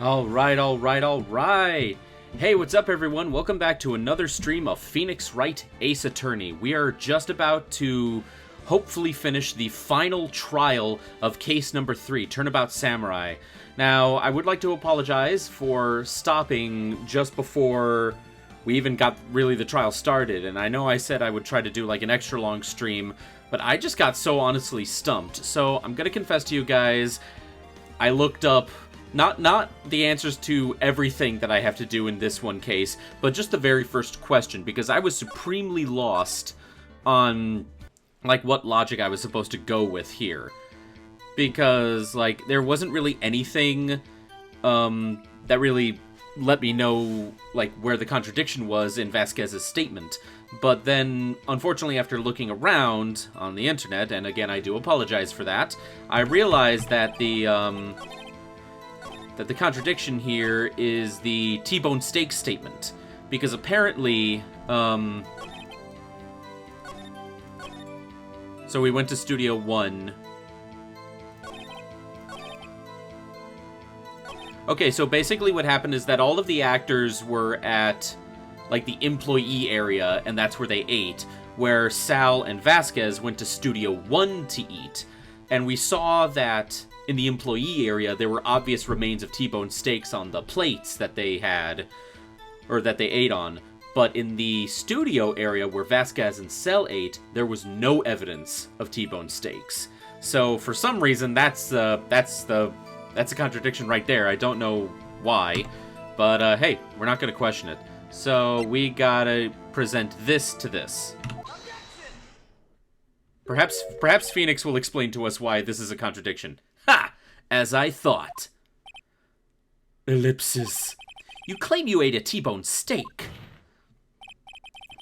Alright. Hey, what's up everyone? Welcome back to another stream of Phoenix Wright Ace Attorney. We are just about to hopefully finish the final trial of case number 3, Turnabout Samurai. Now, I would like to apologize for stopping just before we even got really the trial started, and I know I said I would try to do like an extra long stream, but I just got so honestly stumped. So I'm gonna confess to you guys, I looked up not the answers to everything that I have to do in this one case, but just the very first question, because I was supremely lost on like what logic I was supposed to go with here. Because like there wasn't really anything that really let me know like where the contradiction was in Vasquez's statement. But then, unfortunately, after looking around on the internet, and again I do apologize for that, I realized that the contradiction here is the T-bone steak statement. Because apparently, so we went to Studio 1. Okay, so basically what happened is that all of the actors were at, like, the employee area, and that's where they ate, where Sal and Vasquez went to Studio 1 to eat. And we saw that in the employee area, there were obvious remains of T-bone steaks on the plates that they had, or that they ate on. But in the studio area where Vasquez and Sal ate, there was no evidence of T-bone steaks. So for some reason, that's a contradiction right there. I don't know why, but hey, we're not going to question it. So we gotta present this to this. Perhaps Phoenix will explain to us why this is a contradiction. Ha! As I thought. Ellipsis. You claim you ate a T-bone steak.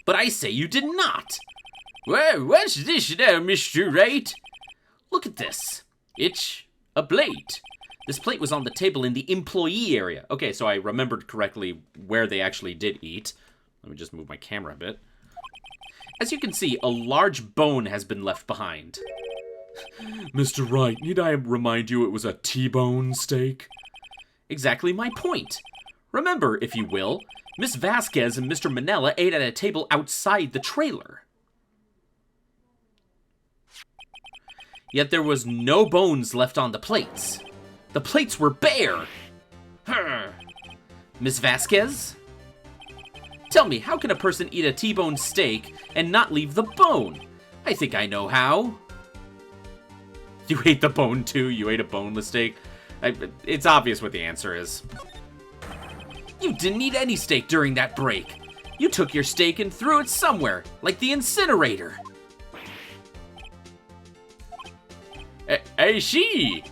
But I say you did not. Well, what's this now, Mr. Wright? Look at this. It's a plate. This plate was on the table in the employee area. Okay, so I remembered correctly where they actually did eat. Let me just move my camera a bit. As you can see, a large bone has been left behind. Mr. Wright, need I remind you it was a T-bone steak? Exactly my point. Remember, if you will, Miss Vasquez and Mr. Manella ate at a table outside the trailer. Yet there was no bones left on the plates. The plates were bare. Miss Vasquez? Tell me, how can a person eat a T-bone steak and not leave the bone? I think I know how. You ate the bone too? You ate a boneless steak? It's obvious what the answer is. You didn't eat any steak during that break. You took your steak and threw it somewhere, like the incinerator. I see.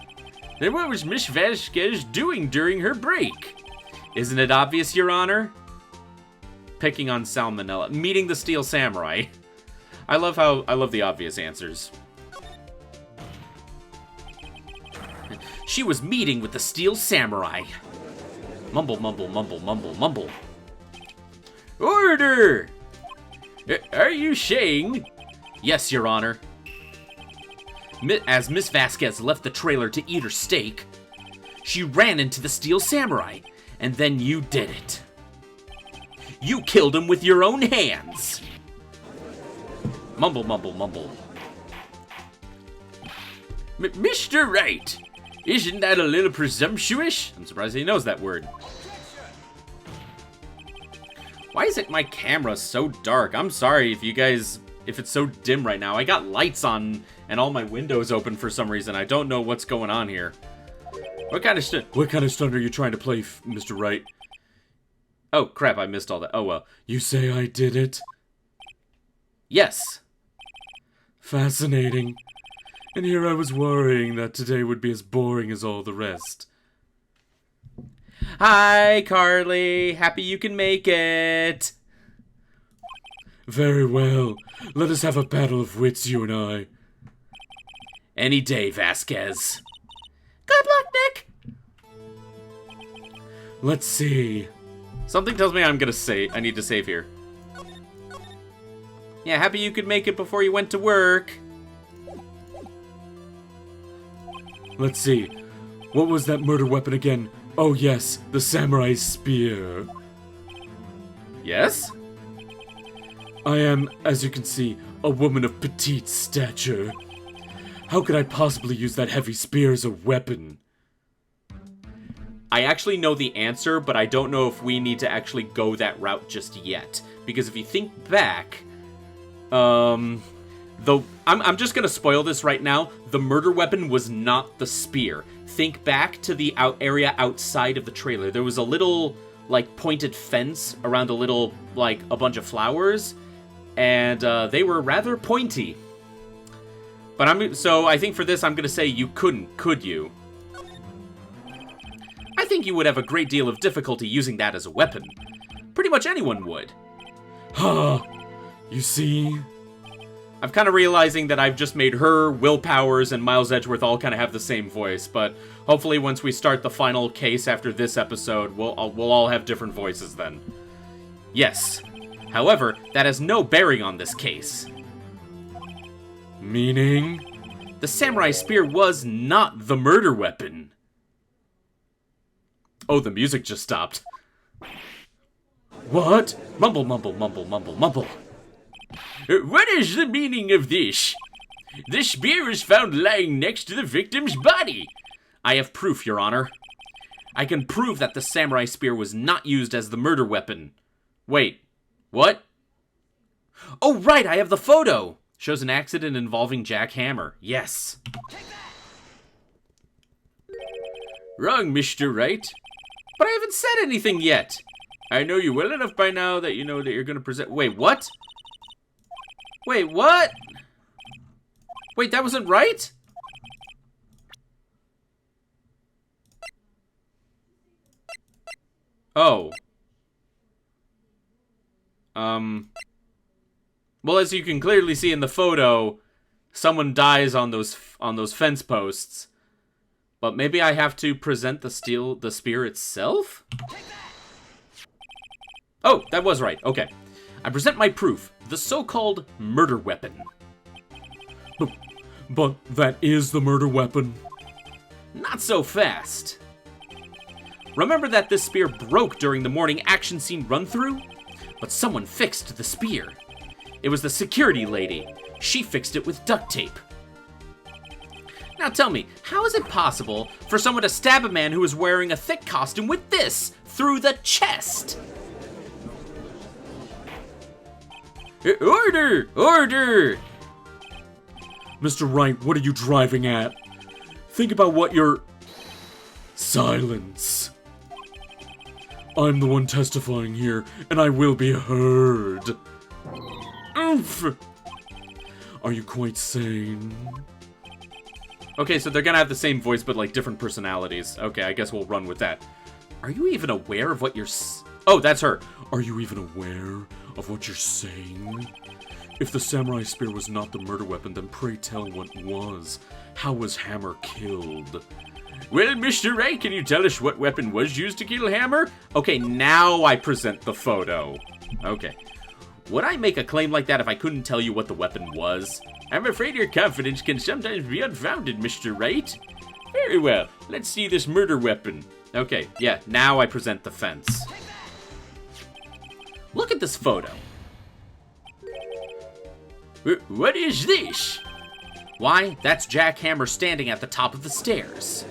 Then what was Miss Vasquez doing during her break? Isn't it obvious, Your Honor? Picking on Salmonella. Meeting the Steel Samurai. I love the obvious answers. She was meeting with the Steel Samurai. Mumble, mumble, mumble, mumble, mumble. Order! Are you saying? Yes, Your Honor. As Miss Vasquez left the trailer to eat her steak, she ran into the Steel Samurai, and then you did it. You killed him with your own hands. Mumble, mumble, mumble. Mr. Wright, isn't that a little presumptuous? I'm surprised he knows that word. Why is my camera so dark? I'm sorry if it's so dim right now. I got lights on and all my windows open for some reason. I don't know what's going on here. What kind of stunt are you trying to play, Mr. Wright? Oh, crap, I missed all that. Oh, well. You say I did it? Yes. Fascinating. And here I was worrying that today would be as boring as all the rest. Hi, Carly. Happy you can make it. Very well. Let us have a battle of wits, you and I. Any day, Vasquez. Good luck, Nick. Let's see. Something tells me I need to save here. Yeah, happy you could make it before you went to work. Let's see. What was that murder weapon again? Oh yes, the samurai spear. Yes? I am, as you can see, a woman of petite stature. How could I possibly use that heavy spear as a weapon? I actually know the answer, but I don't know if we need to actually go that route just yet. Because if you think back, I'm just gonna spoil this right now. The murder weapon was not the spear. Think back to the area outside of the trailer. There was a little, like, pointed fence around a bunch of flowers, and they were rather pointy. But so I think for this, I'm gonna say you couldn't, could you? I think you would have a great deal of difficulty using that as a weapon. Pretty much anyone would. Ha! You see? I'm kind of realizing that I've just made her, Will Powers, and Miles Edgeworth all kind of have the same voice, but hopefully once we start the final case after this episode, we'll all have different voices then. Yes. However, that has no bearing on this case. Meaning? The samurai spear was not the murder weapon. Oh, the music just stopped. What? Mumble, mumble, mumble, mumble, mumble. What is the meaning of this? The spear is found lying next to the victim's body. I have proof, Your Honor. I can prove that the samurai spear was not used as the murder weapon. Wait, what? Oh, right, I have the photo. Shows an accident involving Jack Hammer. Yes. Wrong, Mr. Wright. But I haven't said anything yet. I know you well enough by now that you know that you're going to present... Wait, what? Wait, what? Wait, that wasn't right? Oh. Well, as you can clearly see in the photo, someone dies on those fence posts. But maybe I have to present the spear itself? Oh, that was right. Okay. I present my proof, the so-called murder weapon. But that is the murder weapon? Not so fast. Remember that this spear broke during the morning action scene run-through? But someone fixed the spear. It was the security lady. She fixed it with duct tape. Now tell me, how is it possible for someone to stab a man who is wearing a thick costume with this through the chest? Order! Order! Mr. Wright, what are you driving at? Think about what you're... Silence. I'm the one testifying here, and I will be heard. Oof! Are you quite sane? Okay, so they're gonna have the same voice, but like different personalities. Okay, I guess we'll run with that. Are you even aware of what you're Oh, that's her. Are you even aware of what you're saying? If the samurai spear was not the murder weapon, then pray tell what was. How was Hammer killed? Well, Mr. Wright, can you tell us what weapon was used to kill Hammer? Okay, now I present the photo. Okay. Would I make a claim like that if I couldn't tell you what the weapon was? I'm afraid your confidence can sometimes be unfounded, Mr. Wright. Very well, let's see this murder weapon. Okay, yeah, now I present the fence. Look at this photo. What is this? Why, that's Jack Hammer standing at the top of the stairs.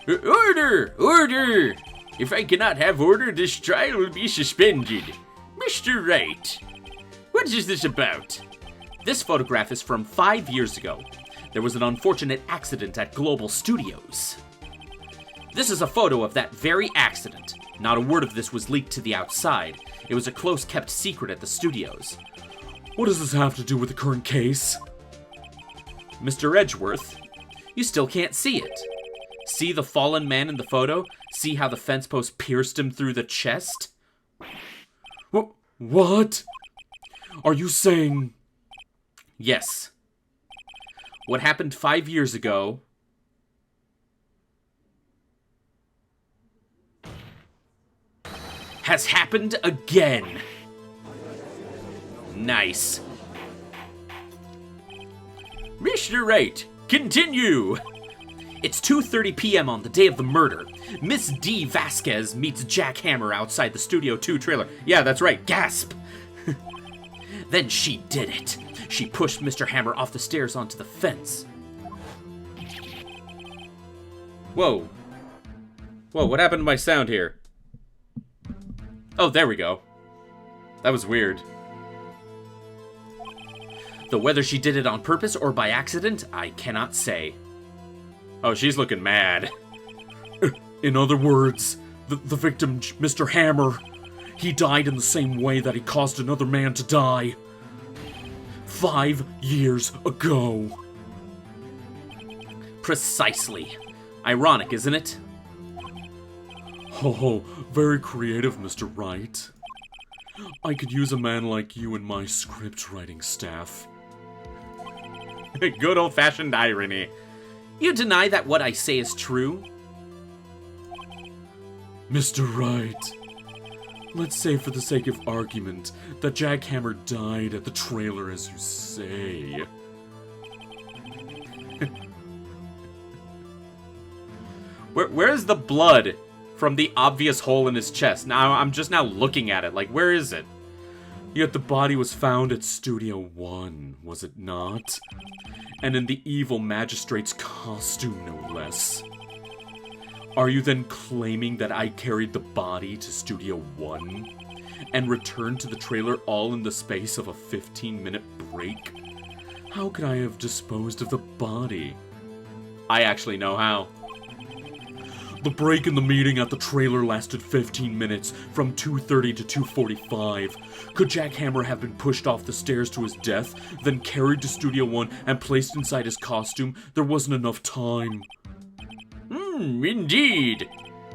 Order! Order! If I cannot have order, this trial will be suspended. Mr. Wright, what is this about? This photograph is from 5 years ago. There was an unfortunate accident at Global Studios. This is a photo of that very accident. Not a word of this was leaked to the outside. It was a close-kept secret at the studios. What does this have to do with the current case? Mr. Edgeworth, you still can't see it. See the fallen man in the photo? See how the fence post pierced him through the chest? What? Are you saying... Yes. What happened 5 years ago... has happened again. Nice. Mr. Wright, continue. It's 2:30 p.m. on the day of the murder. Miss D. Vasquez meets Jack Hammer outside the Studio 2 trailer. Yeah, that's right, gasp! Then she did it. She pushed Mr. Hammer off the stairs onto the fence. Whoa. Whoa, what happened to my sound here? Oh, there we go. That was weird. Though whether she did it on purpose or by accident, I cannot say. Oh, she's looking mad. In other words, the victim, Mr. Hammer, he died in the same way that he caused another man to die. 5 years ago. Precisely. Ironic, isn't it? Oh, very creative, Mr. Wright. I could use a man like you in my script writing staff. Good old-fashioned irony. You deny that what I say is true? Mr. Wright, let's say for the sake of argument that Jack Hammer died at the trailer as you say. Where's the blood from the obvious hole in his chest? Now, I'm just now looking at it. Like, where is it? Yet the body was found at Studio 1, was it not? And in the evil magistrate's costume, no less. Are you then claiming that I carried the body to Studio 1 and returned to the trailer all in the space of a 15-minute break? How could I have disposed of the body? I actually know how. The break in the meeting at the trailer lasted 15 minutes, from 2:30 to 2:45. Could Jack Hammer have been pushed off the stairs to his death, then carried to Studio 1 and placed inside his costume? There wasn't enough time. Indeed.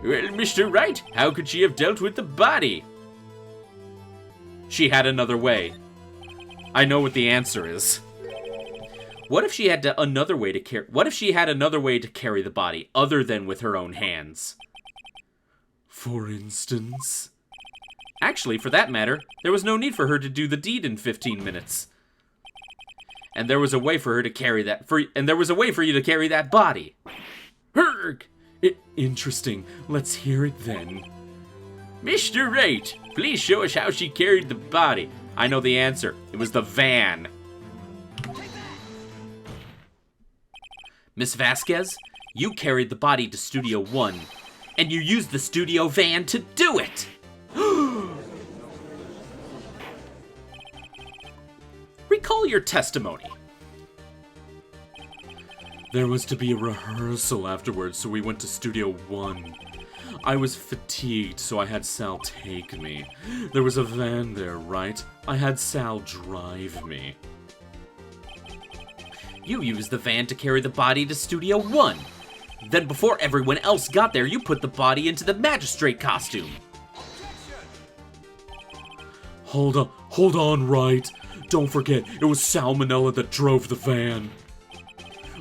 Well, Mr. Wright, how could she have dealt with the body? She had another way. I know what the answer is. What if she had another way to carry? What if she had another way to carry the body other than with her own hands? For instance? Actually, for that matter, there was no need for her to do the deed in 15 minutes. And there was a way for her to carry that. And there was a way for you to carry that body. Herg! Interesting. Let's hear it then. Mr. Wright, please show us how she carried the body. I know the answer. It was the van. Miss Vasquez, you carried the body to Studio 1, and you used the studio van to do it! Recall your testimony. There was to be a rehearsal afterwards, so we went to Studio 1. I was fatigued, so I had Sal take me. There was a van there, right? I had Sal drive me. You used the van to carry the body to Studio 1. Then before everyone else got there, you put the body into the magistrate costume. Hold on, Wright. Don't forget, it was Sal Manella that drove the van.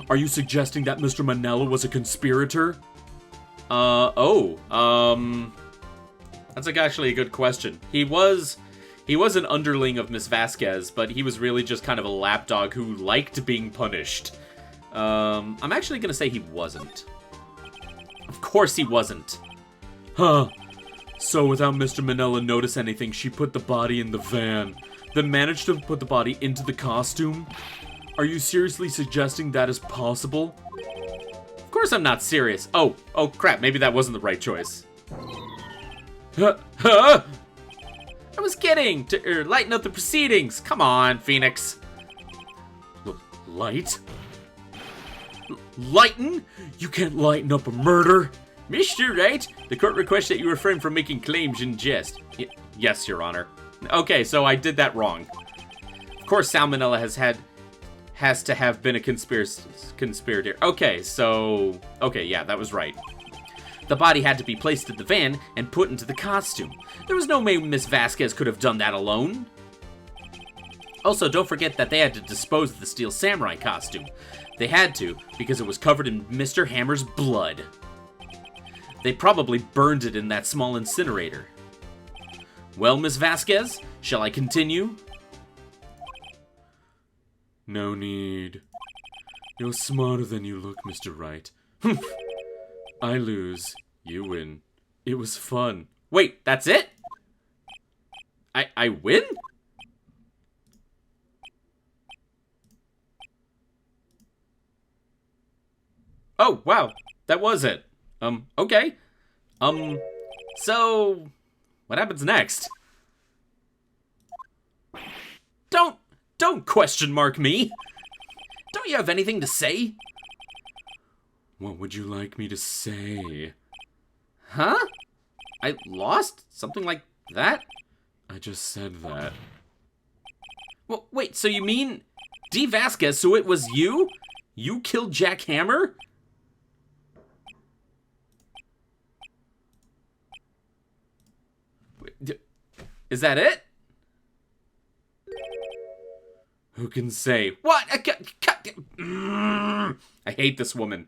Are you suggesting that Mr. Manella was a conspirator? That's actually a good question. He was an underling of Miss Vasquez, but he was really just kind of a lapdog who liked being punished. I'm actually gonna say he wasn't. Of course he wasn't. Huh. So without Mr. Manella notice anything, she put the body in the van, then managed to put the body into the costume? Are you seriously suggesting that is possible? Of course I'm not serious. Oh crap, maybe that wasn't the right choice. Huh? I was kidding, to lighten up the proceedings. Come on, Phoenix. Light? Lighten? You can't lighten up a murder. Mr. Wright, the court requests that you refrain from making claims in jest. Yes, Your Honor. Okay, so I did that wrong. Of course, Salmonella has to have been a conspirator. Okay, yeah, that was right. The body had to be placed in the van and put into the costume. There was no way Miss Vasquez could have done that alone. Also, don't forget that they had to dispose of the Steel Samurai costume. They had to, because it was covered in Mr. Hammer's blood. They probably burned it in that small incinerator. Well, Miss Vasquez, shall I continue? No need. You're smarter than you look, Mr. Wright. I lose. You win. It was fun. Wait, that's it? I win? Oh, wow. That was it. Okay. So what happens next? Don't question mark me. Don't you have anything to say? What would you like me to say? Huh? I lost? Something like that? I just said that. Well, wait, so you mean D. Vasquez, so it was you? You killed Jack Hammer? Is that it? Who can say? What? I hate this woman.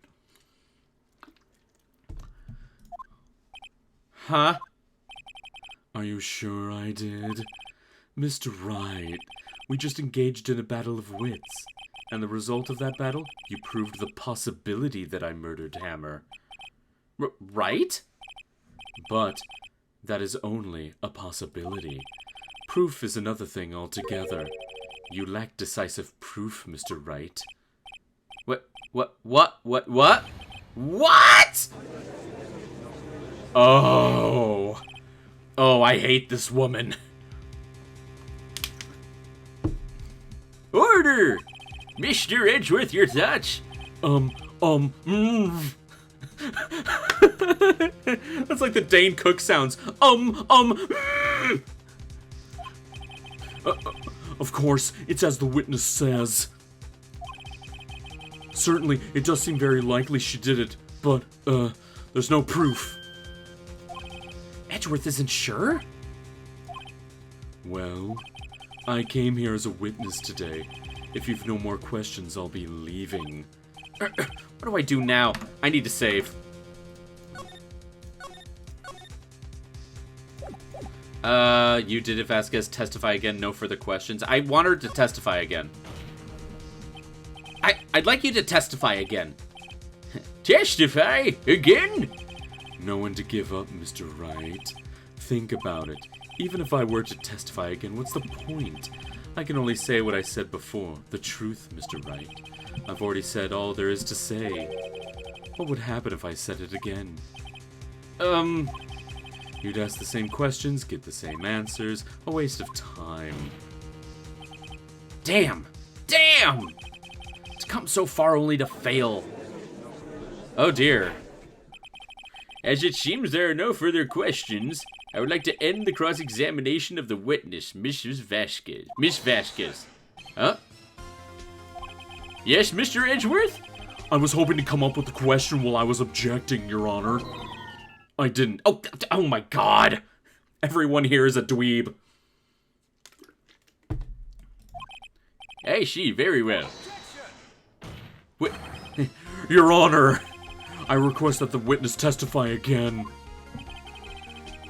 Huh? Are you sure I did? Mr. Wright, we just engaged in a battle of wits. And the result of that battle, you proved the possibility that I murdered Hammer. Right? But that is only a possibility. Proof is another thing altogether. You lack decisive proof, Mr. Wright. What? What? Oh, I hate this woman. Order! Mr. Edgeworth, your thoughts? That's like the Dane Cook sounds. Of course, it's as the witness says. Certainly, it does seem very likely she did it, but, there's no proof. Edgeworth isn't sure? Well, I came here as a witness today. If you've no more questions, I'll be leaving. What do I do now? I need to save. You did it, Vasquez. Testify again. No further questions. I want her to testify again. I'd like you to testify again. Testify again? No one to give up, Mr. Wright. Think about it. Even if I were to testify again, what's the point? I can only say what I said before. The truth, Mr. Wright. I've already said all there is to say. What would happen if I said it again? You'd ask the same questions, get the same answers. A waste of time. Damn! Damn! To come so far only to fail. Oh dear. As it seems there are no further questions, I would like to end the cross-examination of the witness, Mrs. Vasquez. Miss Vasquez. Huh? Yes, Mr. Edgeworth? I was hoping to come up with a question while I was objecting, Your Honor. I didn't. Oh my god! Everyone here is a dweeb. I see, very well. Wait. Your Honor, I request that the witness testify again.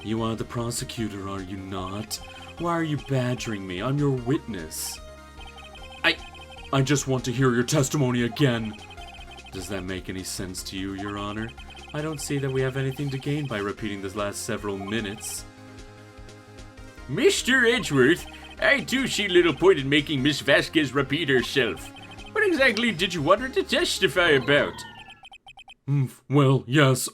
You are the prosecutor, are you not? Why are you badgering me? I'm your witness. I just want to hear your testimony again. Does that make any sense to you, Your Honor? I don't see that we have anything to gain by repeating this last several minutes. Mr. Edgeworth, I do see little point in making Miss Vasquez repeat herself. What exactly did you want her to testify about? Well, yes,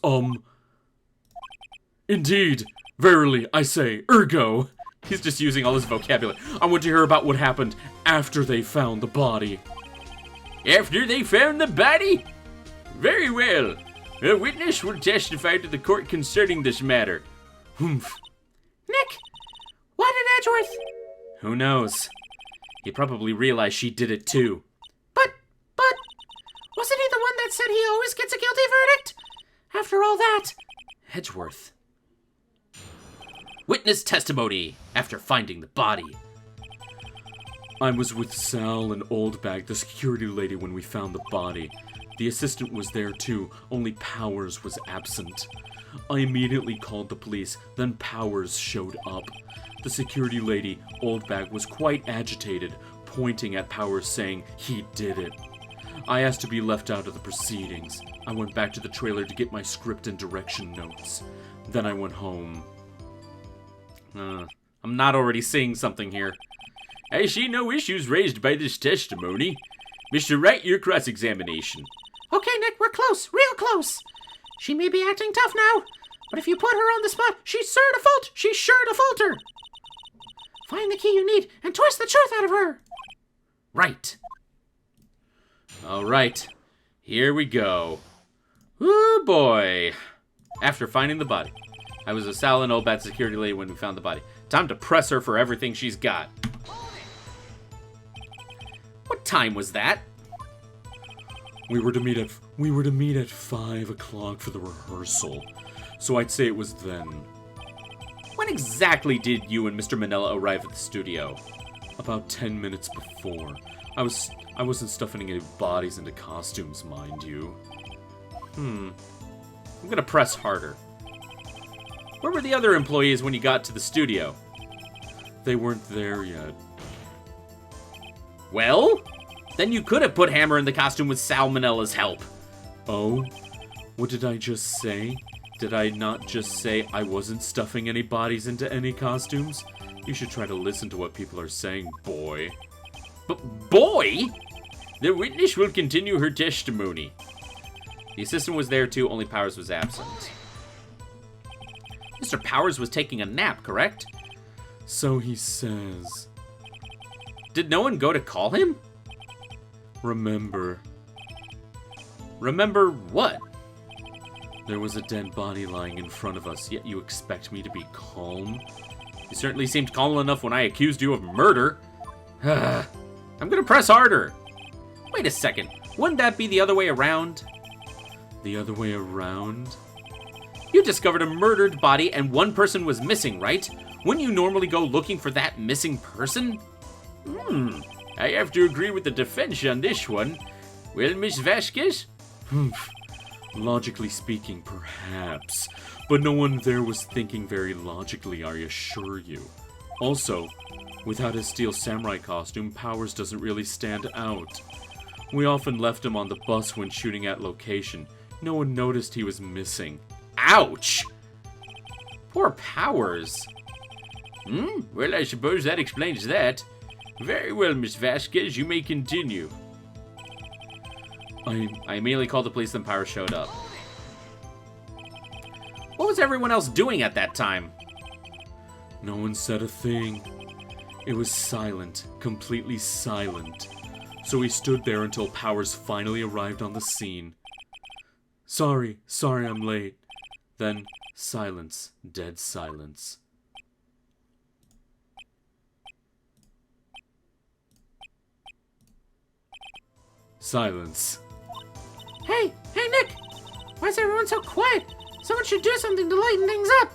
Indeed, verily, I say, ergo. He's just using all his vocabulary. I want to hear about what happened after they found the body. After they found the body? Very well. A witness will testify to the court concerning this matter. Humph. Nick, why did Edgeworth? Who knows? He probably realized she did it too. But, wasn't he the one that said he always gets a guilty verdict? After all that. Edgeworth. Witness testimony after finding the body. I was with Sal and Oldbag, the security lady, when we found the body. The assistant was there too, only Powers was absent. I immediately called the police, then Powers showed up. The security lady, Oldbag, was quite agitated, pointing at Powers saying he did it. I asked to be left out of the proceedings. I went back to the trailer to get my script and direction notes. Then I went home. I'm not already seeing something here. I see no issues raised by this testimony. Mr. Wright, your cross-examination. Okay, Nick, we're close, real close. She may be acting tough now, but if you put her on the spot, she's sure to falter. Find the key you need and twist the truth out of her. Right. All right. Here we go. Oh boy. After finding the body. I was a Sal and old bad security lady when we found the body. Time to press her for everything she's got. What time was that? We were to meet at 5 o'clock for the rehearsal. So I'd say it was then. When exactly did you and Mr. Manila arrive at the studio? About 10 minutes before. I wasn't stuffing any bodies into costumes, mind you. I'm gonna press harder. Where were the other employees when you got to the studio? They weren't there yet. Well, then you could have put Hammer in the costume with Sal Manila's help. Oh? What did I just say? Did I not just say I wasn't stuffing any bodies into any costumes? You should try to listen to what people are saying, boy. But boy? The witness will continue her testimony. The assistant was there too, only Powers was absent. Mr. Powers was taking a nap, correct? So he says. Did no one go to call him? Remember. Remember what? There was a dead body lying in front of us, yet you expect me to be calm? You certainly seemed calm enough when I accused you of murder. I'm gonna press harder. Wait a second. Wouldn't that be the other way around? The other way around? You discovered a murdered body and one person was missing, right? Wouldn't you normally go looking for that missing person? I have to agree with the defense on this one. Well, Miss Vasquez? Logically speaking, perhaps. But no one there was thinking very logically, I assure you. Also, without his steel samurai costume, Powers doesn't really stand out. We often left him on the bus when shooting at location. No one noticed he was missing. Ouch! Poor Powers. Well, I suppose that explains that. Very well, Miss Vasquez, you may continue. I immediately called the police, then Powers showed up. What was everyone else doing at that time? No one said a thing. It was silent, completely silent. So we stood there until Powers finally arrived on the scene. Sorry I'm late. Then, silence, dead silence. Silence. Hey, Nick! Why is everyone so quiet? Someone should do something to lighten things up!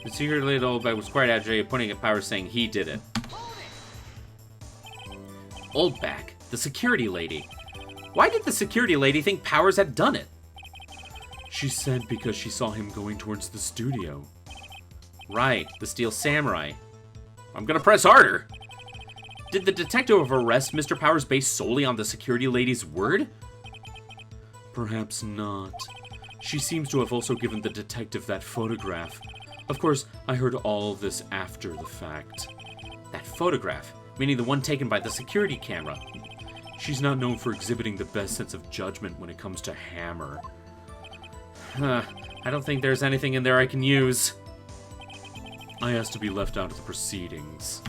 The secret lady old bag was quite agitated, pointing at Powers, saying he did it. Oldback, the security lady. Why did the security lady think Powers had done it? She said because she saw him going towards the studio. Right, the Steel Samurai. I'm gonna press harder. Did the detective arrest Mr. Powers based solely on the security lady's word? Perhaps not. She seems to have also given the detective that photograph. Of course, I heard all this after the fact. That photograph? Meaning the one taken by the security camera. She's not known for exhibiting the best sense of judgment when it comes to Hammer. I don't think there's anything in there I can use. I asked to be left out of the proceedings.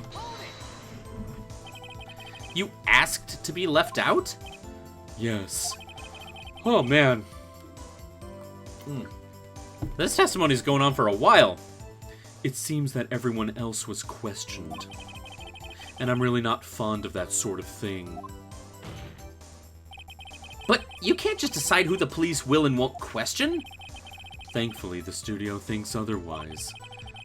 You asked to be left out? Yes. Oh, man. This testimony's going on for a while. It seems that everyone else was questioned. And I'm really not fond of that sort of thing. But you can't just decide who the police will and won't question? Thankfully, the studio thinks otherwise.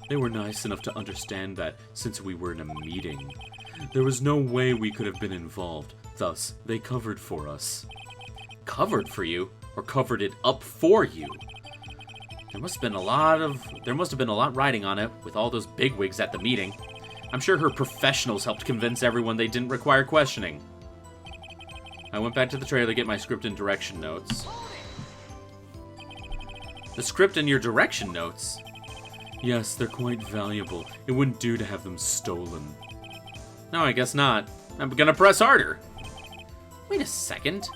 They were nice enough to understand that since we were in a meeting, there was no way we could have been involved. Thus, they covered for us. Covered for you? Or covered it up for you? There must have been a lot riding on it with all those bigwigs at the meeting. I'm sure her professionals helped convince everyone they didn't require questioning. I went back to the trailer to get my script and direction notes. The script and your direction notes? Yes, they're quite valuable. It wouldn't do to have them stolen. No, I guess not. I'm gonna press harder. Wait a second.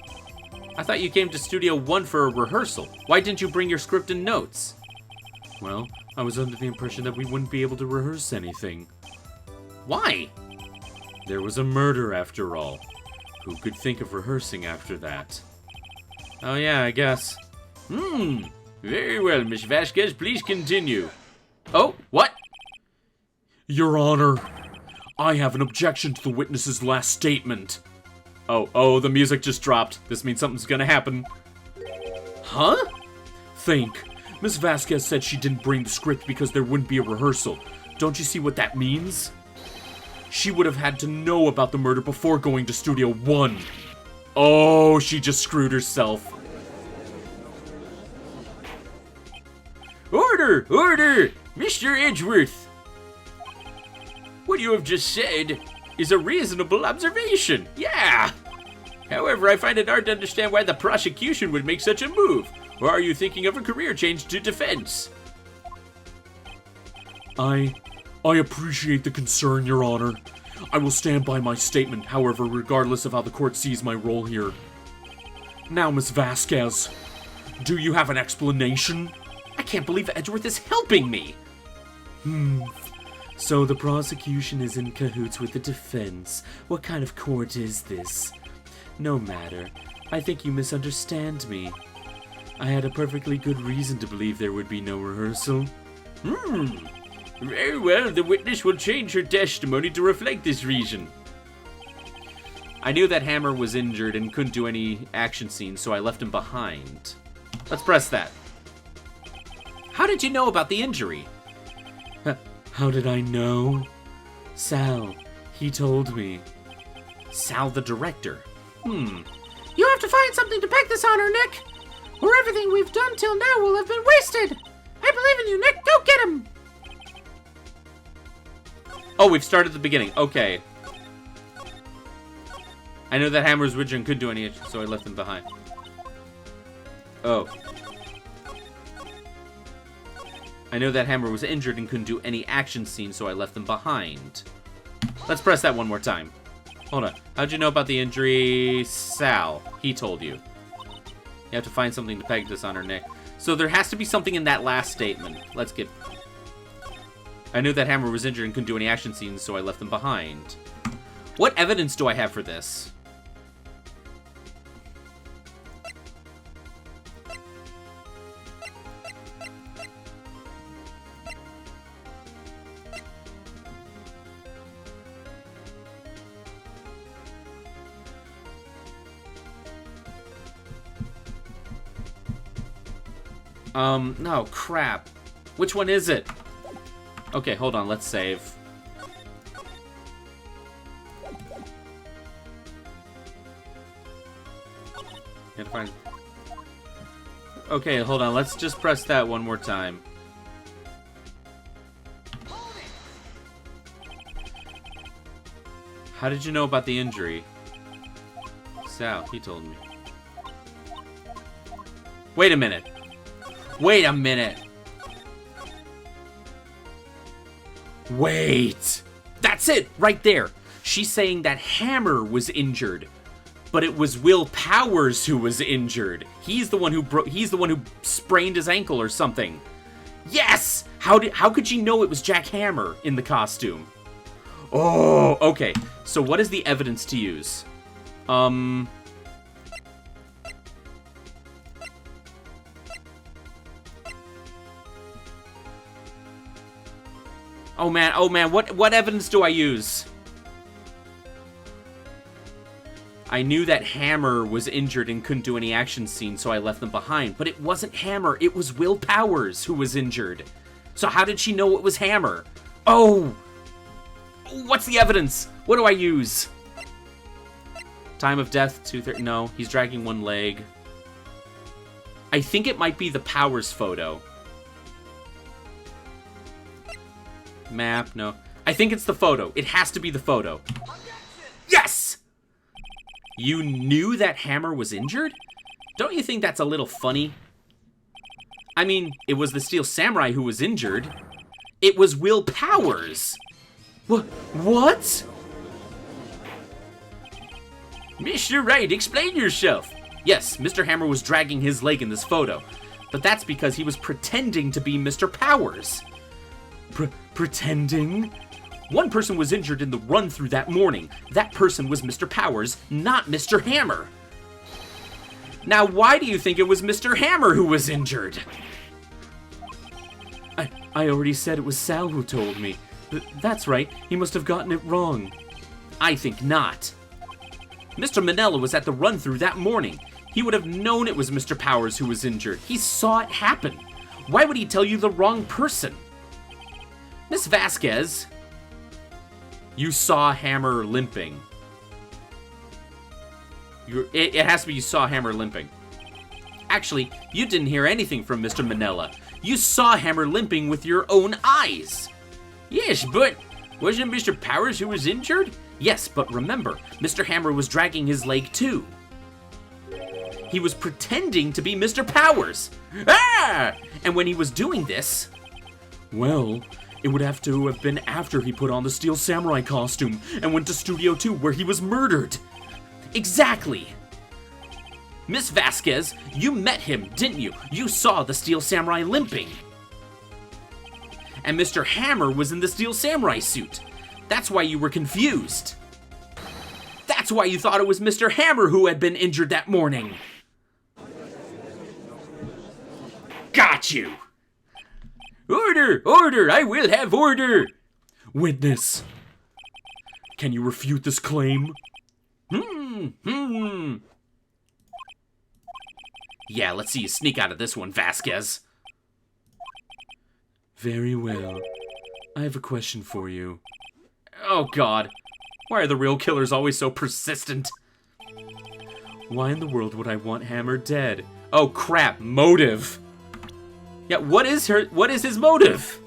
I thought you came to Studio 1 for a rehearsal. Why didn't you bring your script and notes? Well, I was under the impression that we wouldn't be able to rehearse anything. Why? There was a murder, after all. Who could think of rehearsing after that? Oh yeah, I guess. Very well, Miss Vasquez, please continue. Oh, what? Your Honor, I have an objection to the witness's last statement. Oh, the music just dropped. This means something's gonna happen. Huh? Think. Miss Vasquez said she didn't bring the script because there wouldn't be a rehearsal. Don't you see what that means? She would have had to know about the murder before going to Studio 1. Oh, she just screwed herself. Order! Order! Mr. Edgeworth! What you have just said is a reasonable observation. Yeah! However, I find it hard to understand why the prosecution would make such a move. Or are you thinking of a career change to defense? I appreciate the concern, Your Honor. I will stand by my statement, however, regardless of how the court sees my role here. Now, Miss Vasquez, do you have an explanation? I can't believe Edgeworth is helping me. So the prosecution is in cahoots with the defense. What kind of court is this? No matter. I think you misunderstand me. I had a perfectly good reason to believe there would be no rehearsal. Very well, the witness will change her testimony to reflect this reason. I knew that Hammer was injured and couldn't do any action scenes, so I left him behind. Let's press that. How did you know about the injury? How did I know? Sal, he told me. Sal the director. You have to find something to peg this on her, Nick, or everything we've done till now will have been wasted. I believe in you, Nick. Go get him. Oh, we've started at the beginning. Okay. I know that Hammer was injured and couldn't do any, so I left him behind. Oh. I know that Hammer was injured and couldn't do any action scenes, so I left them behind. Let's press that one more time. Hold on. How'd you know about the injury? Sal. He told you. You have to find something to peg this on her neck. So there has to be something in that last statement. Let's get... I knew that Hammer was injured and couldn't do any action scenes, so I left them behind. What evidence do I have for this? No, crap. Which one is it? Okay, hold on, let's save. Can't find... Okay, hold on, let's just press that one more time. How did you know about the injury? Sal, he told me. Wait a minute. Wait a minute. Wait. That's it, right there. She's saying that Hammer was injured, but it was Will Powers who was injured. He's the one who sprained his ankle or something. Yes! How could she know it was Jack Hammer in the costume? Oh, okay. So what is the evidence to use? Oh man, what evidence do I use? I knew that Hammer was injured and couldn't do any action scenes, so I left them behind. But it wasn't Hammer, it was Will Powers who was injured. So how did she know it was Hammer? Oh! What's the evidence? What do I use? Time of death, 2:30. No, he's dragging one leg. I think it might be the Powers photo. Map, no. I think it's the photo. It has to be the photo. Yes! You knew that Hammer was injured? Don't you think that's a little funny? I mean, it was the Steel Samurai who was injured. It was Will Powers. What? Mr. Wright, explain yourself. Yes, Mr. Hammer was dragging his leg in this photo, but that's because he was pretending to be Mr. Powers. Pretending? One person was injured in the run-through that morning. That person was Mr. Powers, not Mr. Hammer. Now, why do you think it was Mr. Hammer who was injured? I already said it was Sal who told me. That's right, he must have gotten it wrong. I think not. Mr. Manella was at the run-through that morning. He would have known it was Mr. Powers who was injured. He saw it happen. Why would he tell you the wrong person? Miss Vasquez, you saw Hammer limping. It has to be you saw Hammer limping. Actually, you didn't hear anything from Mr. Manella. You saw Hammer limping with your own eyes. Yes, but wasn't Mr. Powers who was injured? Yes, but remember, Mr. Hammer was dragging his leg too. He was pretending to be Mr. Powers. Ah! And when he was doing this... Well, it would have to have been after he put on the Steel Samurai costume and went to Studio 2 where he was murdered. Exactly. Miss Vasquez, you met him, didn't you? You saw the Steel Samurai limping. And Mr. Hammer was in the Steel Samurai suit. That's why you were confused. That's why you thought it was Mr. Hammer who had been injured that morning. Got you. Order! Order! I will have order! Witness, can you refute this claim? Yeah, let's see you sneak out of this one, Vasquez. Very well. I have a question for you. Oh, God. Why are the real killers always so persistent? Why in the world would I want Hammer dead? Oh, crap. Motive. Yeah, what is his motive?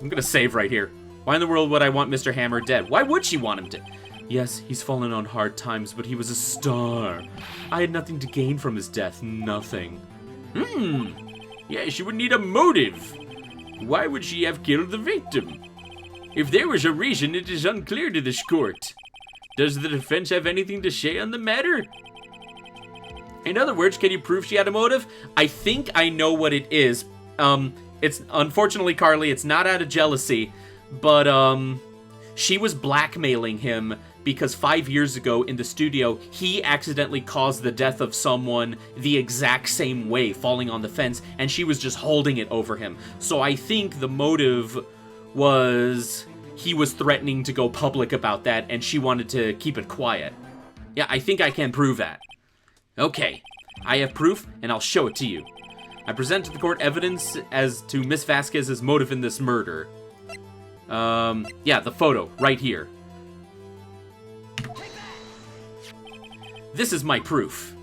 I'm gonna save right here. Why in the world would I want Mr. Hammer dead? Why would she want him dead? Yes, he's fallen on hard times, but he was a star. I had nothing to gain from his death. Nothing. Yeah, she would need a motive. Why would she have killed the victim? If there was a reason, it is unclear to this court. Does the defense have anything to say on the matter? In other words, can you prove she had a motive? I think I know what it is. It's unfortunately, Carly, it's not out of jealousy, but she was blackmailing him because 5 years ago in the studio, he accidentally caused the death of someone the exact same way, falling on the fence, and she was just holding it over him. So I think the motive was he was threatening to go public about that, and she wanted to keep it quiet. Yeah, I think I can prove that. Okay, I have proof, and I'll show it to you. I present to the court evidence as to Miss Vasquez's motive in this murder. Yeah, the photo, right here. This is my proof.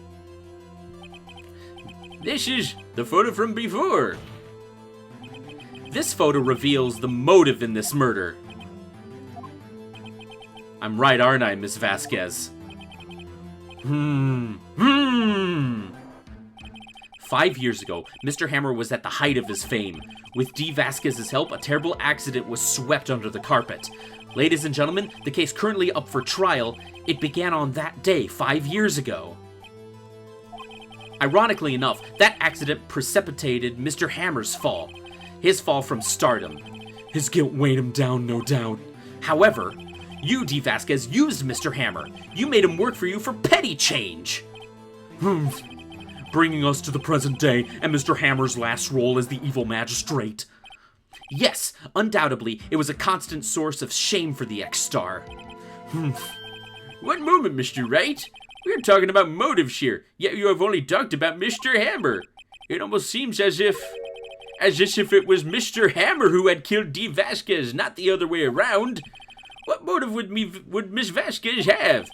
This is the photo from before. This photo reveals the motive in this murder. I'm right, aren't I, Miss Vasquez? 5 years ago, Mr. Hammer was at the height of his fame. With D. Vasquez's help, a terrible accident was swept under the carpet. Ladies and gentlemen, the case currently up for trial, it began on that day 5 years ago. Ironically enough, that accident precipitated Mr. Hammer's fall. His fall from stardom. His guilt weighed him down, no doubt. However, you, D. Vasquez, used Mr. Hammer. You made him work for you for petty change. Bringing us to the present day and Mr. Hammer's last role as the evil magistrate. Yes, undoubtedly, it was a constant source of shame for the ex-star. One moment, Mr. Wright. We're talking about motives here, yet you have only talked about Mr. Hammer. It almost seems as if it was Mr. Hammer who had killed D. Vasquez, not the other way around. What motive would Miss Vasquez have?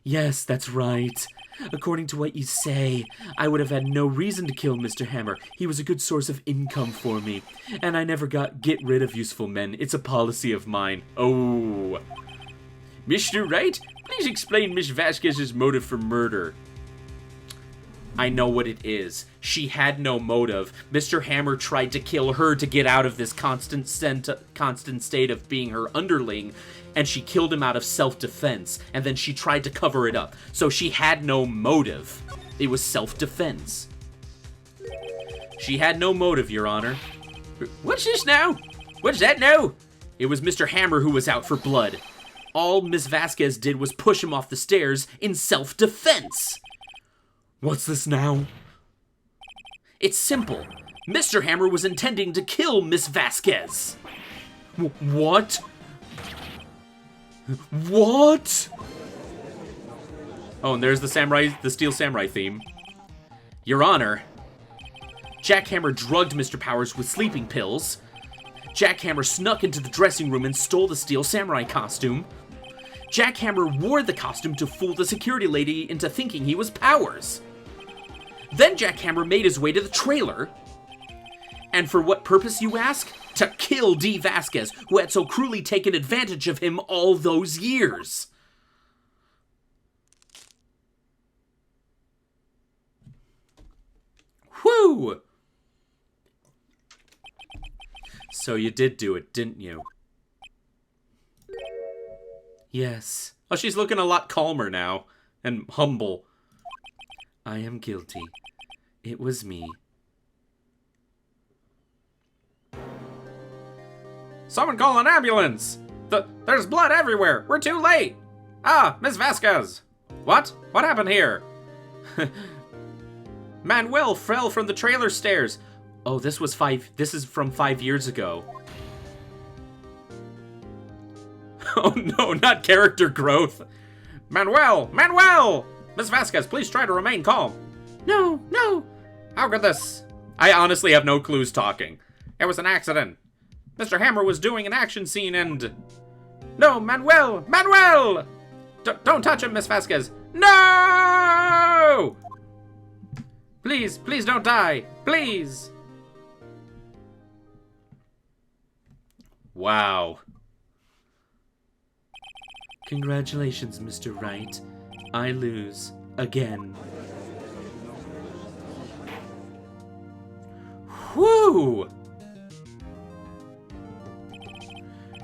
Yes, that's right. According to what you say, I would have had no reason to kill Mr. Hammer. He was a good source of income for me. And I never get rid of useful men. It's a policy of mine. Oh. Mr. Wright, Please explain Miss Vasquez's motive for murder. I know what it is. She had no motive. Mr. Hammer tried to kill her to get out of this constant state of being her underling, and she killed him out of self-defense, and then she tried to cover it up. So she had no motive. It was self-defense. She had no motive, Your Honor. What's this now? What's that now? It was Mr. Hammer who was out for blood. All Miss Vasquez did was push him off the stairs in self-defense. What's this now? It's simple. Mr. Hammer was intending to kill Miss Vasquez. What? What? Oh, and there's the Steel Samurai theme. Your Honor, Jack Hammer drugged Mr. Powers with sleeping pills. Jack Hammer snuck into the dressing room and stole the Steel Samurai costume. Jack Hammer wore the costume to fool the security lady into thinking he was Powers. Then Jack Hammer made his way to the trailer. And for what purpose, you ask? To kill Dee Vasquez, who had so cruelly taken advantage of him all those years. Whew! So you did do it, didn't you? Yes. Oh, she's looking a lot calmer now. And humble. I am guilty. It was me. Someone call an ambulance! There's blood everywhere! We're too late! Ah, Miss Vasquez! What? What happened here? Manuel fell from the trailer stairs. Oh, this is from 5 years ago. Oh no, not character growth. Manuel! Miss Vasquez, please try to remain calm. No, no. How could this? I honestly have no clues talking. It was an accident. Mr. Hammer was doing an action scene and... No, Manuel! Don't touch him, Miss Vasquez. No! Please don't die. Please. Wow. Congratulations, Mr. Wright. I lose again. Whew!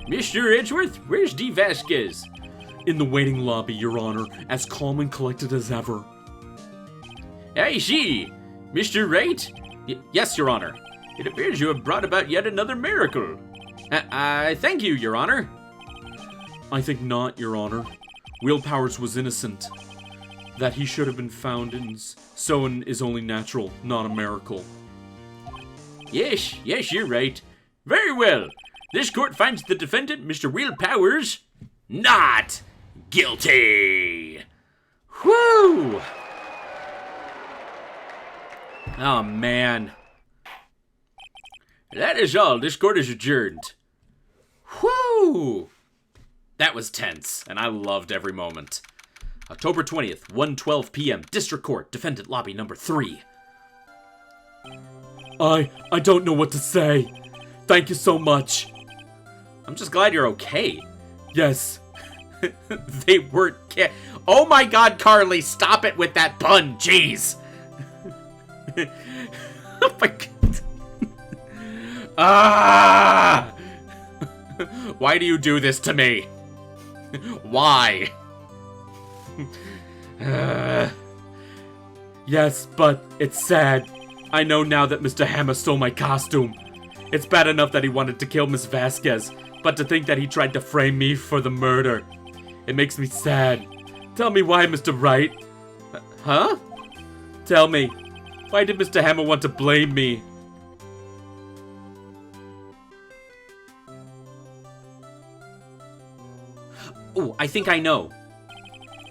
Mr. Edgeworth, where's Dee Vasquez? In the waiting lobby, Your Honor, as calm and collected as ever. I see. Mr. Wright? Yes, Your Honor. It appears you have brought about yet another miracle. I thank you, Your Honor. I think not, Your Honor. Will Powers was innocent. That he should have been found in Soen is only natural, not a miracle. Yes, you're right. Very well. This court finds the defendant, Mr. Will Powers, not guilty. Whew! Oh, man. That is all. This court is adjourned. Whew! That was tense, and I loved every moment. October 20th, 1:12 p.m., District Court, Defendant Lobby number 3. I don't know what to say. Thank you so much. I'm just glad you're okay. Yes. They weren't Oh my god, Carly, stop it with that pun, jeez! Oh my god. Ah! Why do you do this to me? Why? Yes, but it's sad. I know now that Mr. Hammer stole my costume. It's bad enough that he wanted to kill Miss Vasquez, but to think that he tried to frame me for the murder. It makes me sad. Tell me why, Mr. Wright. Huh? Tell me, why did Mr. Hammer want to blame me? Oh, I think I know.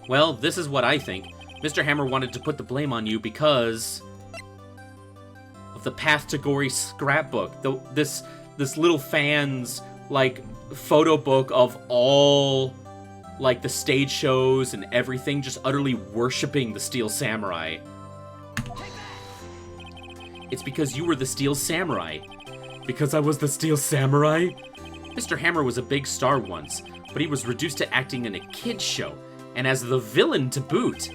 Well, this is what I think. Mr. Hammer wanted to put the blame on you because of the Path to Gory scrapbook. This little fan's, like, photo book of all, like, the stage shows and everything, just utterly worshipping the Steel Samurai. It's because you were the Steel Samurai. Because I was the Steel Samurai? Mr. Hammer was a big star once, but he was reduced to acting in a kid's show. and as the villain to boot.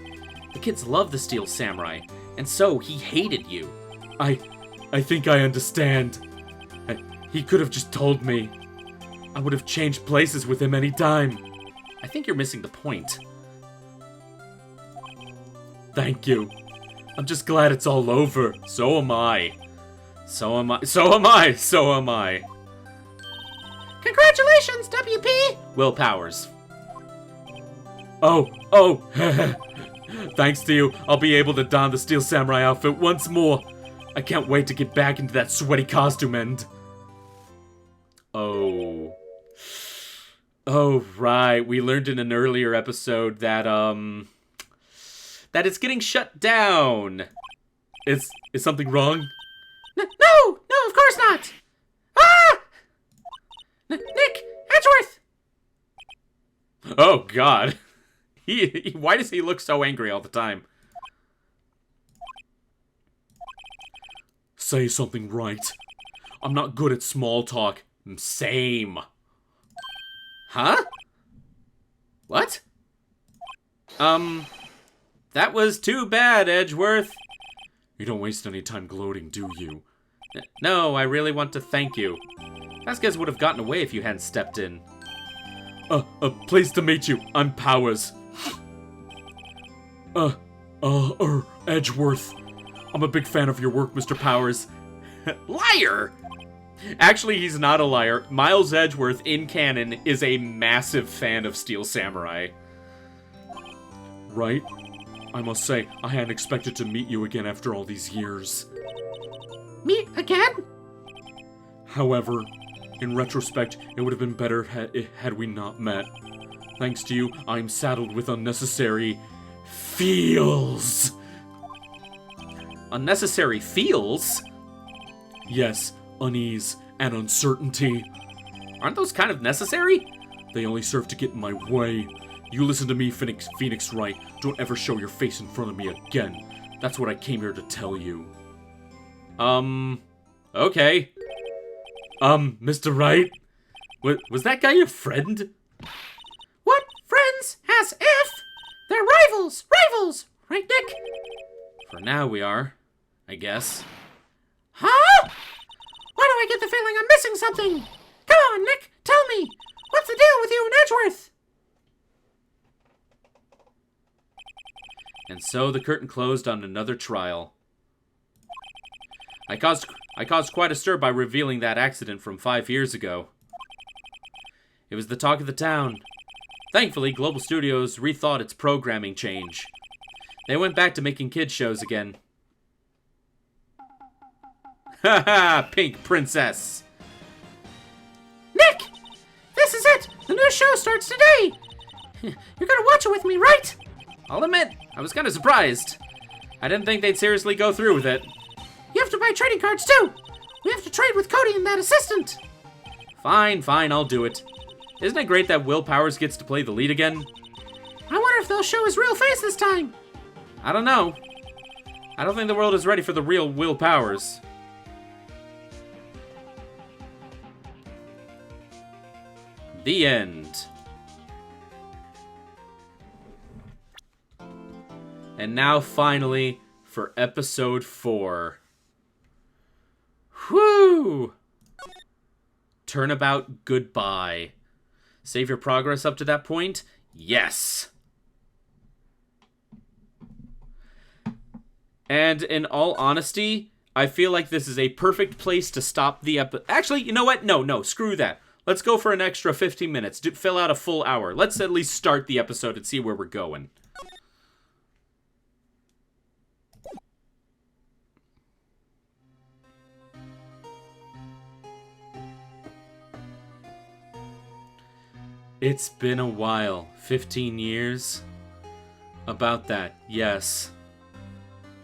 The kids love the Steel Samurai, and so he hated you. I think I understand. He could have just told me. I would have changed places with him any time. I think you're missing the point. Thank you. I'm just glad it's all over. So am I. So am I. So am I. So am I. Congratulations, WP! Will Powers. Oh. Thanks to you, I'll be able to don the Steel Samurai outfit once more. I can't wait to get back into that sweaty costume and... Oh, right. We learned in an earlier episode that, that it's getting shut down. Is something wrong? No, of course not! Ah! Nick, Edgeworth! Oh, God. Why does he look so angry all the time? Say something, Wright. I'm not good at small talk. Same. Huh? What? That was too bad, Edgeworth. You don't waste any time gloating, do you? No, I really want to thank you. Vasquez would have gotten away if you hadn't stepped in. Pleased to meet you. I'm Powers. Edgeworth. I'm a big fan of your work, Mr. Powers. Liar! Actually, he's not a liar. Miles Edgeworth, in canon, is a massive fan of Steel Samurai. Right? I must say, I hadn't expected to meet you again after all these years. Meet again? However, in retrospect, it would have been better had we not met. Thanks to you, I'm saddled with unnecessary feels. Unnecessary feels? Yes, unease and uncertainty. Aren't those kind of necessary? They only serve to get in my way. You listen to me, Phoenix Wright. Don't ever show your face in front of me again. That's what I came here to tell you. Okay. Mr. Wright? Was that guy your friend? What friends? As if? They're rivals! Right, Nick? For now we are, I guess. Huh? Why do I get the feeling I'm missing something? Come on, Nick, tell me. What's the deal with you and Edgeworth? And so the curtain closed on another trial. I caused quite a stir by revealing that accident from 5 years ago. It was the talk of the town. Thankfully, Global Studios rethought its programming change. They went back to making kids shows again. Haha, Pink Princess! Nick! This is it! The new show starts today! You're gonna watch it with me, right? I'll admit, I was kind of surprised. I didn't think they'd seriously go through with it. You have to buy trading cards, too! We have to trade with Cody and that assistant! Fine, I'll do it. Isn't it great that Will Powers gets to play the lead again? I wonder if they'll show his real face this time! I don't know. I don't think the world is ready for the real Will Powers. The end. And now, finally, for episode 4. Whew! Turnabout goodbye. Save your progress up to that point? Yes! And in all honesty, I feel like this is a perfect place to stop the episode. Actually, you know what? No, screw that. Let's go for an extra 15 minutes. Fill out a full hour. Let's at least start the episode and see where we're going. It's been a while. 15 years? About that, yes.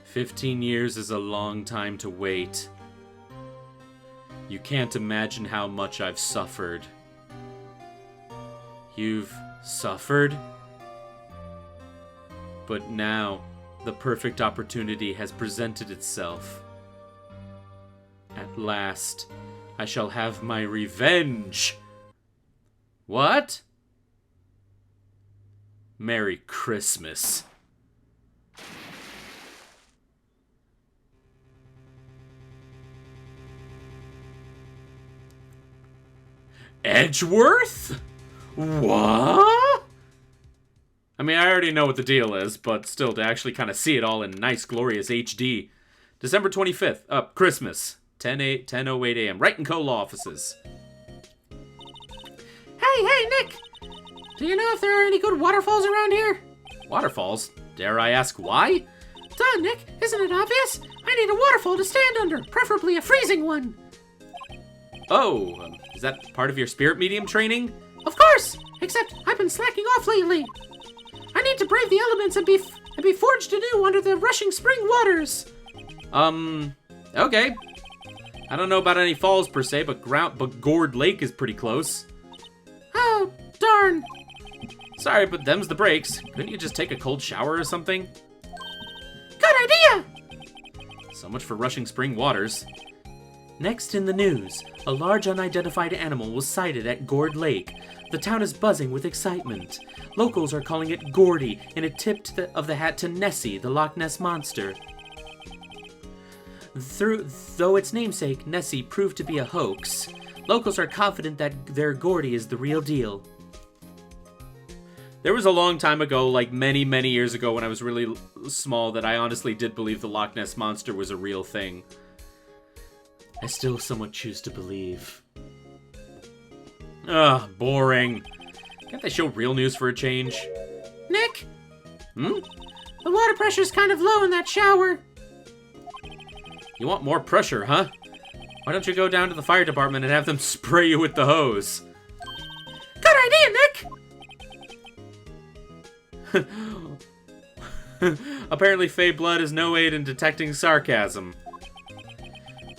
15 years is a long time to wait. You can't imagine how much I've suffered. You've suffered? But now, the perfect opportunity has presented itself. At last, I shall have my revenge! What? Merry Christmas. Edgeworth? What? I mean, I already know what the deal is, but still, to actually kind of see it all in nice, glorious HD. December 25th, Christmas, 10:08 a.m. Wright & Co. law offices. Hey, Nick! Do you know if there are any good waterfalls around here? Waterfalls? Dare I ask why? Duh, Nick, isn't it obvious? I need a waterfall to stand under, preferably a freezing one. Oh, is that part of your spirit medium training? Of course! Except I've been slacking off lately. I need to brave the elements and be forged anew under the rushing spring waters. Okay. I don't know about any falls per se, but Gourd Lake is pretty close. Oh, darn. Sorry, but them's the breaks. Couldn't you just take a cold shower or something? Good idea! So much for rushing spring waters. Next in the news, a large unidentified animal was sighted at Gourd Lake. The town is buzzing with excitement. Locals are calling it Gordy in a tip of the hat to Nessie, the Loch Ness Monster. Though its namesake, Nessie, proved to be a hoax, locals are confident that their Gordy is the real deal. There was a long time ago, like many, many years ago when I was really small, that I honestly did believe the Loch Ness Monster was a real thing. I still somewhat choose to believe. Ugh, boring. Can't they show real news for a change? Nick? Hmm? The water pressure's kind of low in that shower. You want more pressure, huh? Why don't you go down to the fire department and have them spray you with the hose? Good idea, Nick! Apparently Fey Blood is no aid in detecting sarcasm.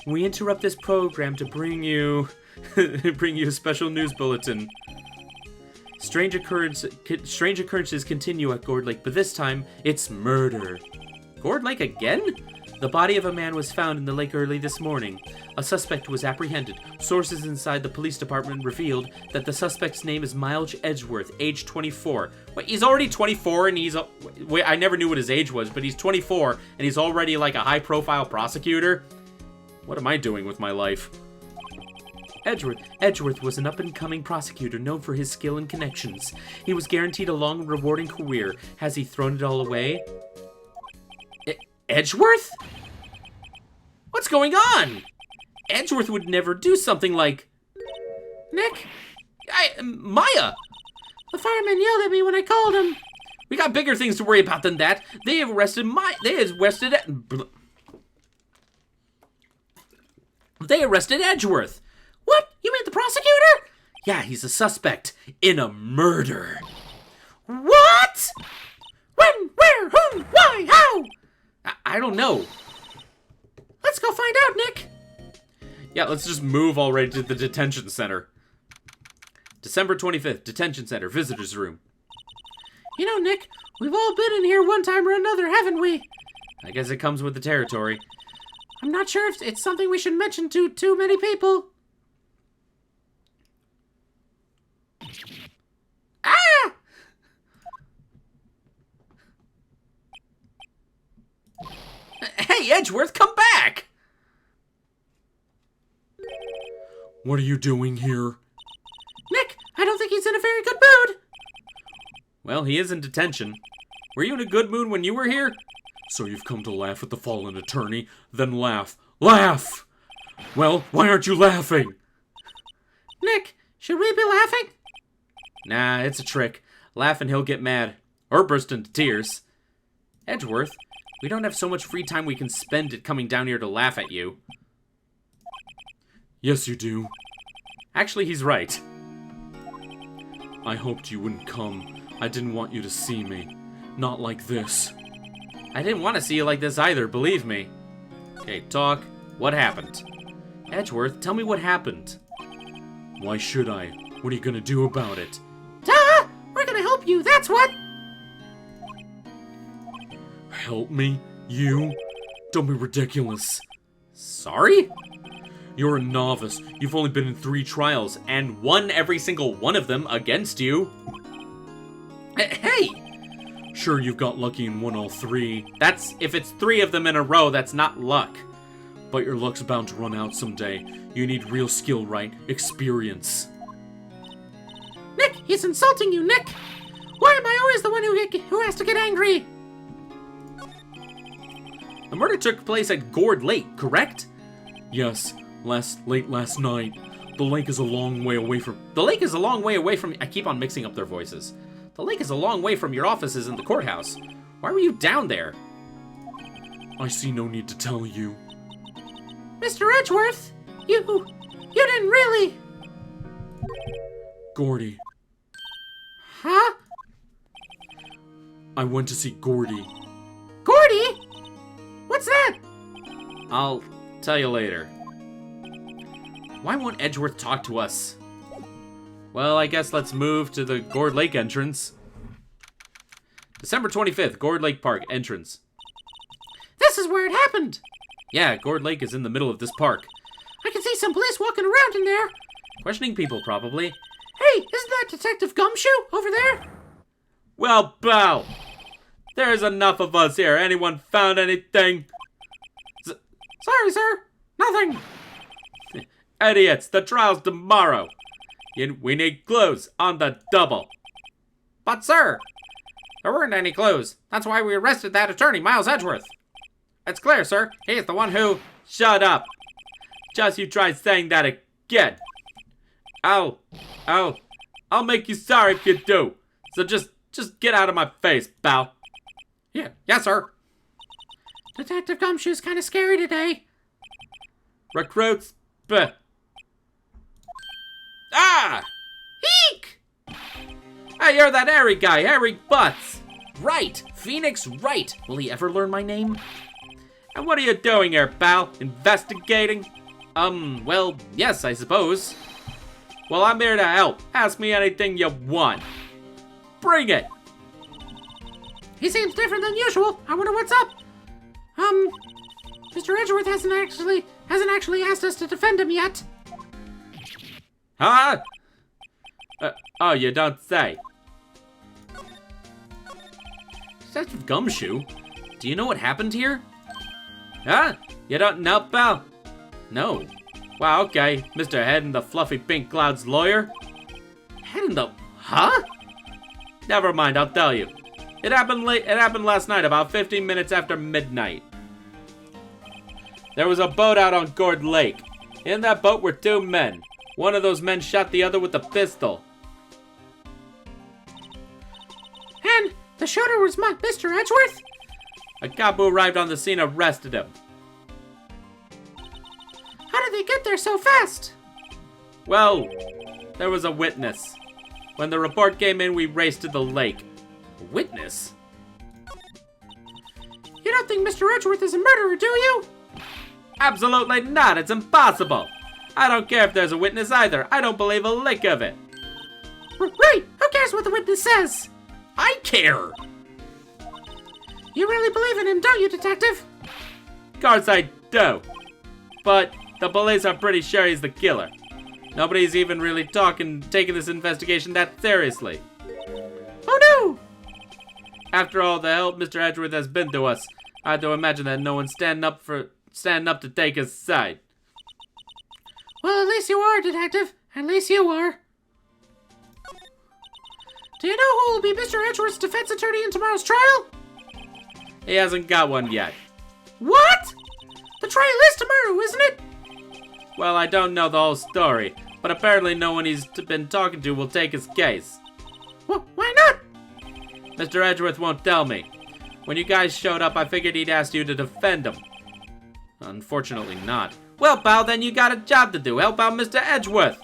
We interrupt this program to bring you a special news bulletin. strange occurrences continue at Gourd Lake, but this time it's murder. Gourd Lake again? The body of a man was found in the lake early this morning. A suspect was apprehended. Sources inside the police department revealed that the suspect's name is Miles Edgeworth, age 24. Wait, he's already 24 and he's... Wait, I never knew what his age was, but he's 24 and he's already like a high-profile prosecutor? What am I doing with my life? Edgeworth was an up-and-coming prosecutor known for his skill and connections. He was guaranteed a long and rewarding career. Has he thrown it all away? Edgeworth? What's going on? Edgeworth would never do something like... Nick? Maya! The fireman yelled at me when I called him. We got bigger things to worry about than that. They arrested Edgeworth. What? You mean the prosecutor? Yeah, he's a suspect in a murder. What? When? Where? Whom? Why? How? I don't know. Let's go find out, Nick. Yeah, let's just move already to the detention center. December 25th, detention center, visitors room. You know, Nick, we've all been in here one time or another, haven't we? I guess it comes with the territory. I'm not sure if it's something we should mention to too many people. Ah! Hey, Edgeworth, come back! What are you doing here? Nick, I don't think he's in a very good mood. Well, he is in detention. Were you in a good mood when you were here? So you've come to laugh at the fallen attorney? Then laugh. Laugh! Well, why aren't you laughing? Nick, should we be laughing? Nah, it's a trick. Laugh and he'll get mad. Or burst into tears. Edgeworth, we don't have so much free time we can spend it coming down here to laugh at you. Yes, you do. Actually, he's right. I hoped you wouldn't come. I didn't want you to see me. Not like this. I didn't want to see you like this either, believe me. Okay, talk. What happened? Edgeworth, tell me what happened. Why should I? What are you gonna do about it? Duh! We're gonna help you, that's what! Help me? You? Don't be ridiculous. Sorry? You're a novice. You've only been in 3 trials. And won every single one of them against you. Hey! Sure, you've got lucky and won all 3, That's, if it's 3 of them in a row, that's not luck. but your luck's bound to run out someday. You need real skill, Wright. Experience. Nick, he's insulting you, Nick. Why am I always the one who has to get angry? The murder took place at Gourd Lake, correct? Yes, late last night. The lake is a long way away from... The lake is a long way away from... I keep on mixing up their voices. The lake is a long way from your offices in the courthouse. Why were you down there? I see no need to tell you. Mr. Edgeworth, you didn't really... Gordy. Huh? I went to see Gordy. Gordy? What's that? I'll tell you later. Why won't Edgeworth talk to us? Well, I guess let's move to the Gourd Lake entrance. December 25th, Gourd Lake Park entrance. This is where it happened. Yeah, Gourd Lake is in the middle of this park. I can see some police walking around in there. Questioning people, probably. Hey, isn't that Detective Gumshoe over there? Well, pal, there's enough of us here. Anyone found anything? Sorry, sir. Nothing. Idiots, the trial's tomorrow. We need clues on the double. But, sir, there weren't any clues. That's why we arrested that attorney, Miles Edgeworth. It's clear, sir. He's the one who... Shut up. Just you try saying that again. I'll make you sorry if you do. So just get out of my face, pal. Yeah, yes, sir. Detective Gumshoe's kind of scary today. Recruits, Ah! Eek! Hey, you're that Harry guy, Harry Butts. Wright, Phoenix Wright. Will he ever learn my name? And what are you doing here, pal? Investigating? Well, yes, I suppose. Well, I'm here to help. Ask me anything you want. Bring it. He seems different than usual. I wonder what's up. Mr. Edgeworth hasn't actually asked us to defend him yet. Huh? Oh, you don't say. Detective Gumshoe, do you know what happened here? Huh? You don't know, pal? No. Wow, okay. Mr. Head in the fluffy pink cloud's lawyer? Head in the... Huh? Never mind, I'll tell you. It happened last night, about 15 minutes after midnight. There was a boat out on Gourd Lake. In that boat were 2 men. One of those men shot the other with a pistol. And the shooter was Mr. Edgeworth? A cop who arrived on the scene arrested him. How did they get there so fast? Well, there was a witness. When the report came in, we raced to the lake. A witness? You don't think Mr. Edgeworth is a murderer, do you? Absolutely not. It's impossible. I don't care if there's a witness either. I don't believe a lick of it. Right. Who cares what the witness says? I care. You really believe in him, don't you, Detective? Of course I do. But the police are pretty sure he's the killer. Nobody's even really taking this investigation that seriously. Oh no! After all the help Mr. Edgeworth has been to us, I have to imagine that no one's standing up to take his side. Well, at least you are, Detective. At least you are. Do you know who will be Mr. Edgeworth's defense attorney in tomorrow's trial? He hasn't got one yet. What? The trial is tomorrow, isn't it? Well, I don't know the whole story, but apparently no one he's been talking to will take his case. Well, why not? Mr. Edgeworth won't tell me. When you guys showed up, I figured he'd asked you to defend him. Unfortunately not. Well, pal, then you got a job to do. Help out Mr. Edgeworth.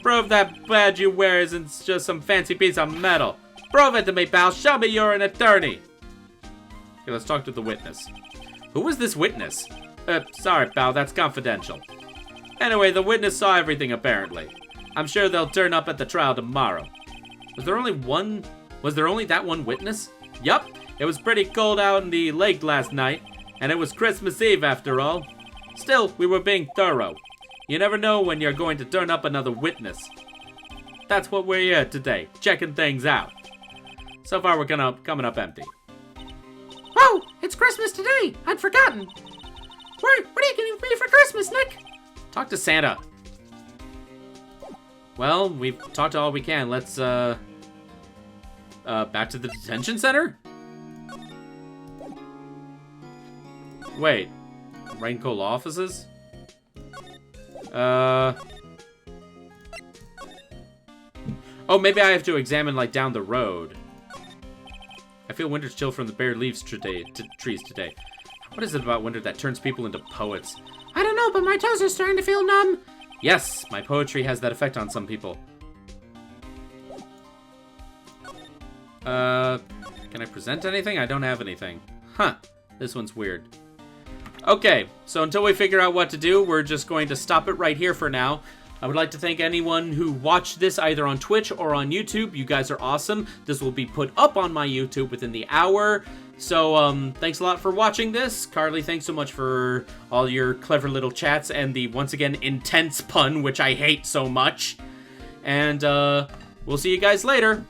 Prove that badge you wear isn't just some fancy piece of metal. Prove it to me, pal. Show me you're an attorney. Okay, let's talk to the witness. Who was this witness? Sorry, pal, that's confidential. Anyway, the witness saw everything, apparently. I'm sure they'll turn up at the trial tomorrow. Was there only that one witness? Yup, it was pretty cold out in the lake last night, and it was Christmas Eve after all. Still, we were being thorough. You never know when you're going to turn up another witness. That's what we're here today, checking things out. So far, we're coming up empty. Whoa, it's Christmas today. I'd forgotten. What are you getting me for Christmas, Nick? Talk to Santa. Well, we've talked all we can. Let's, back to the detention center? Wait. Wright and Cole offices? Oh, maybe I have to examine, like, down the road. I feel winter's chill from the bare leaves trees today. What is it about winter that turns people into poets? I don't know, but my toes are starting to feel numb. Yes, my poetry has that effect on some people. Can I present anything? I don't have anything. Huh, this one's weird. Okay, so until we figure out what to do, we're just going to stop it right here for now. I would like to thank anyone who watched this either on Twitch or on YouTube. You guys are awesome. This will be put up on my YouTube within the hour. So, thanks a lot for watching this. Carly, thanks so much for all your clever little chats and the, once again, intense pun, which I hate so much. And, we'll see you guys later.